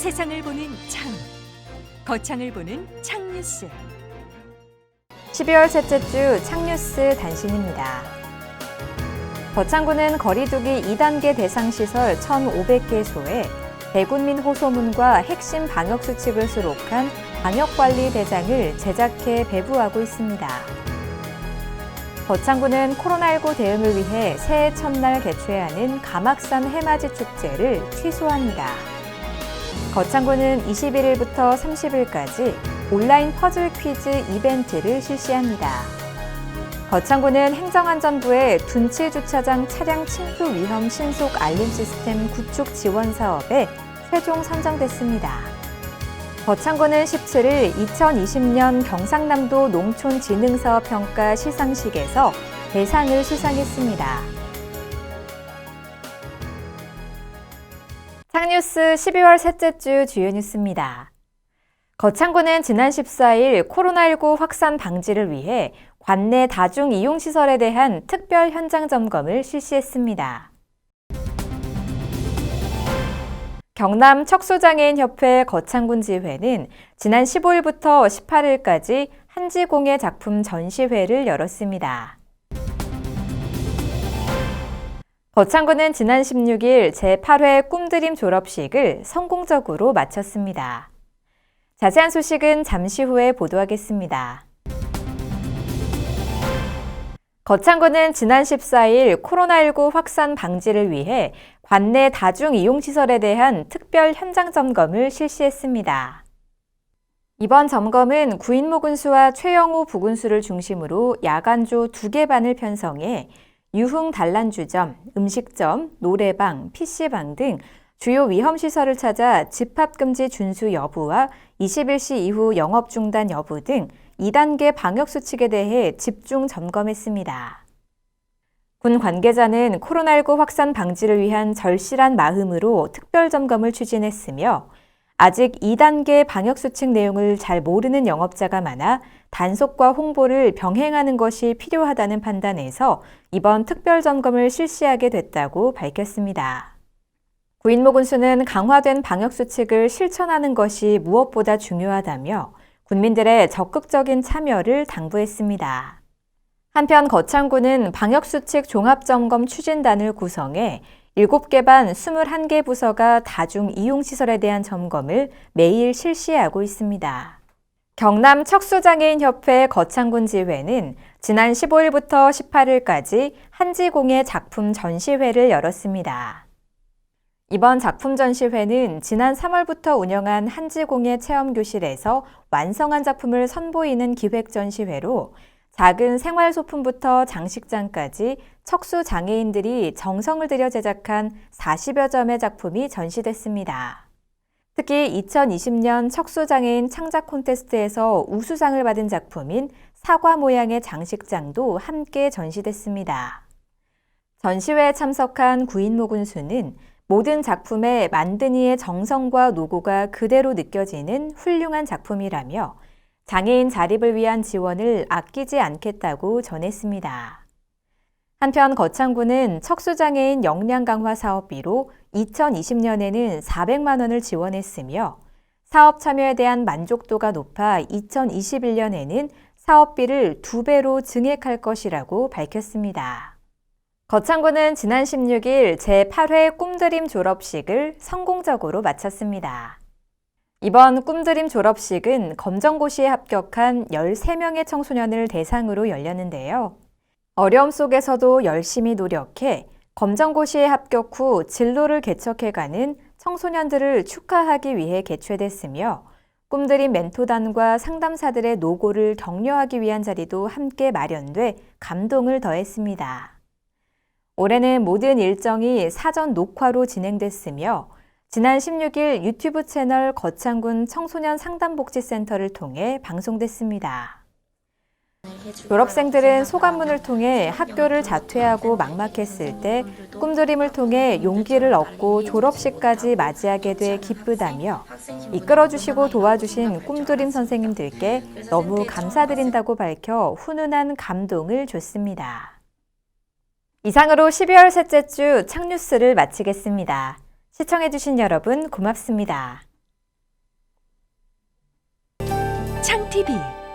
세상을 보는 창, 거창을 보는 창뉴스. 12월 셋째 주 창뉴스 단신입니다. 거창구는 거리두기 2단계 대상시설 1,500개소에 대군민 호소문과 핵심 방역수칙을 수록한 방역관리대장을 제작해 배부하고 있습니다. 거창구는 코로나19 대응을 위해 새해 첫날 개최하는 가막산 해맞이 축제를 취소합니다. 거창구는 21일부터 30일까지 온라인 퍼즐 퀴즈 이벤트를 실시합니다. 거창구는 행정안전부의 둔치 주차장 차량 침투 위험 신속 알림 시스템 구축 지원 사업에 최종 선정됐습니다. 거창구는 17일 2020년 경상남도 농촌진흥사업 평가 시상식에서 대상을 수상했습니다. 창뉴스 12월 셋째 주 주요 뉴스입니다. 거창구는 지난 14일 코로나19 확산 방지를 위해 관내 다중 이용시설에 대한 특별 현장 점검을 실시했습니다. 경남 척수장애인협회 거창군 지회는 지난 15일부터 18일까지 한지공예 작품 전시회를 열었습니다. 거창구는 지난 16일 제8회 꿈드림 졸업식을 성공적으로 마쳤습니다. 자세한 소식은 잠시 후에 보도하겠습니다. 거창구는 지난 14일 코로나19 확산 방지를 위해 관내 다중이용시설에 대한 특별 현장 점검을 실시했습니다. 이번 점검은 구인모 군수와 최영우 부군수를 중심으로 야간조 2개 반을 편성해 유흥 단란주점, 음식점, 노래방, PC방 등 주요 위험시설을 찾아 집합금지 준수 여부와 21시 이후 영업 중단 여부 등 2단계 방역수칙에 대해 집중 점검했습니다. 군 관계자는 코로나19 확산 방지를 위한 절실한 마음으로 특별점검을 추진했으며 아직 2단계 방역수칙 내용을 잘 모르는 영업자가 많아 단속과 홍보를 병행하는 것이 필요하다는 판단에서 이번 특별점검을 실시하게 됐다고 밝혔습니다. 구인모 군수는 강화된 방역수칙을 실천하는 것이 무엇보다 중요하다며 군민들의 적극적인 참여를 당부했습니다. 한편 거창구는 방역수칙 종합점검 추진단을 구성해 7개 반 21개 부서가 다중이용시설에 대한 점검을 매일 실시하고 있습니다. 경남 척수장애인협회 거창군 지회는 지난 15일부터 18일까지 한지공예 작품 전시회를 열었습니다. 이번 작품 전시회는 지난 3월부터 운영한 한지공예 체험교실에서 완성한 작품을 선보이는 기획 전시회로 작은 생활소품부터 장식장까지 척수장애인들이 정성을 들여 제작한 40여 점의 작품이 전시됐습니다. 특히 2020년 척수장애인 창작 콘테스트에서 우수상을 받은 작품인 사과 모양의 장식장도 함께 전시됐습니다. 전시회에 참석한 구인모 군수는 모든 작품에 만든 이의 정성과 노고가 그대로 느껴지는 훌륭한 작품이라며 장애인 자립을 위한 지원을 아끼지 않겠다고 전했습니다. 한편 거창구는 척수장애인 역량 강화 사업비로 2020년에는 400만 원을 지원했으며 사업 참여에 대한 만족도가 높아 2021년에는 사업비를 2배로 증액할 것이라고 밝혔습니다. 거창구는 지난 16일 제8회 꿈드림 졸업식을 성공적으로 마쳤습니다. 이번 꿈드림 졸업식은 검정고시에 합격한 13명의 청소년을 대상으로 열렸는데요. 어려움 속에서도 열심히 노력해 검정고시에 합격 후 진로를 개척해가는 청소년들을 축하하기 위해 개최됐으며 꿈드림 멘토단과 상담사들의 노고를 격려하기 위한 자리도 함께 마련돼 감동을 더했습니다. 올해는 모든 일정이 사전 녹화로 진행됐으며 지난 16일 유튜브 채널 거창군 청소년 상담복지센터를 통해 방송됐습니다. 졸업생들은 소감문을 통해 학교를 자퇴하고 막막했을 때 꿈드림을 통해 용기를 얻고 졸업식까지 맞이하게 돼 기쁘다며 이끌어주시고 도와주신 꿈드림 선생님들께 너무 감사드린다고 밝혀 훈훈한 감동을 줬습니다. 이상으로 12월 셋째 주 창뉴스를 마치겠습니다. 시청해주신 여러분 고맙습니다. TV